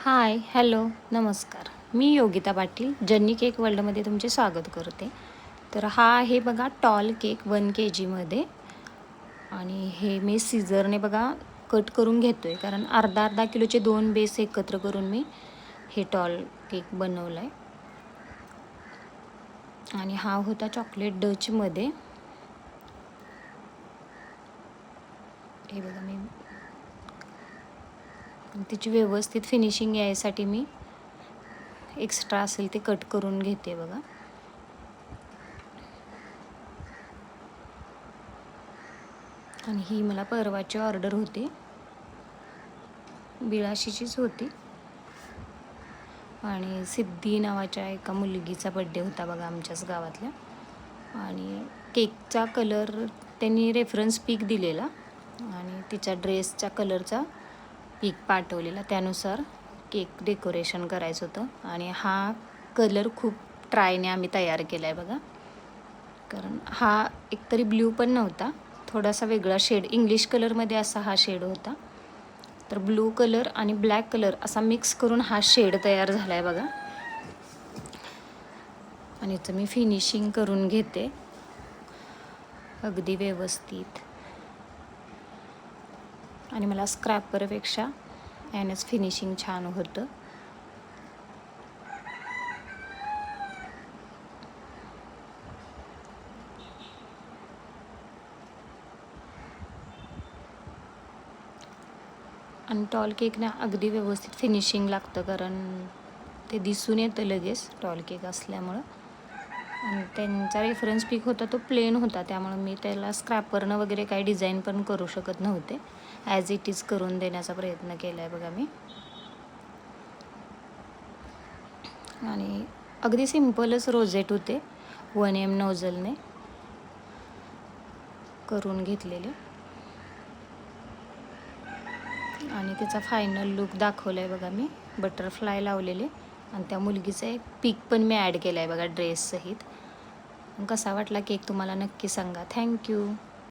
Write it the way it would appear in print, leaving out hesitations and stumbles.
हाय, hello, नमस्कार. मी योगिता पाटील, जन्नी cake वर्ल्डमध्ये तुमचे स्वागत करते. तर हा आहे बघा टॉल केक 1 kg आणि हे मी सीझरने बघा कट करून घेतो आहे, कारण अर्धा अर्धा किलोचे 2 बेस एकत्र करून मी हे टॉल केक बनवला आहे. आणि हा होता चॉकलेट डचमध्ये. हे बघा मी तिची व्यवस्थित फिनिशिंग यायसाठी मी एक्स्ट्रा असेल ते कट करून घेते बघा. आणि ही मला परवाची ऑर्डर होती, बिळाशीचीच होती. आणि सिद्धी नावाच्या एका मुलगीचा बड्डे होता बघा आमच्याच गावातल्या. आणि केकचा कलर त्यांनी रेफरन्स पीक दिलेला आणि तिच्या ड्रेसच्या कलरचा पीक पाठवलेला, त्यानुसार केक डेकोरेशन करायचं होतं. आणि हा कलर खूप ट्रायने आम्ही तयार केला आहे बघा, कारण हा एकतरी ब्ल्यू पण नव्हता, थोडासा वेगळा शेड, इंग्लिश कलरमध्ये असा हा शेड होता. तर ब्लू कलर आणि ब्लॅक कलर असा मिक्स करून हा शेड तयार झाला आहे बघा. आणि इथं मी फिनिशिंग करून घेते अगदी व्यवस्थित. आणि मला स्क्रॅपरपेक्षा यानंच फिनिशिंग छान होतं. आणि टॉल केकना अगदी व्यवस्थित फिनिशिंग लागतं, कारण ते दिसून येतं लगेच टॉल केक असल्यामुळं. आणि त्यांचा रेफरन्स पीक होता तो प्लेन होता, त्यामुळे मी त्याला स्क्रॅपरनं वगैरे काही डिझाईन पण करू शकत नव्हते. ॲज इट इज करून देण्याचा प्रयत्न केला आहे बघा मी. आणि अगदी सिम्पलच रोजेट होते, 1M नोझलने करून घेतलेले. आणि त्याचा फायनल लुक दाखवला आहे बघा मी, बटरफ्लाय लावलेले. आणि त्या मुलगीचं एक पिक पण मी ॲड केला आहे बघा ड्रेससहित. कसा वाटला केक तुम्हाला नक्की सांगा. थँक्यू.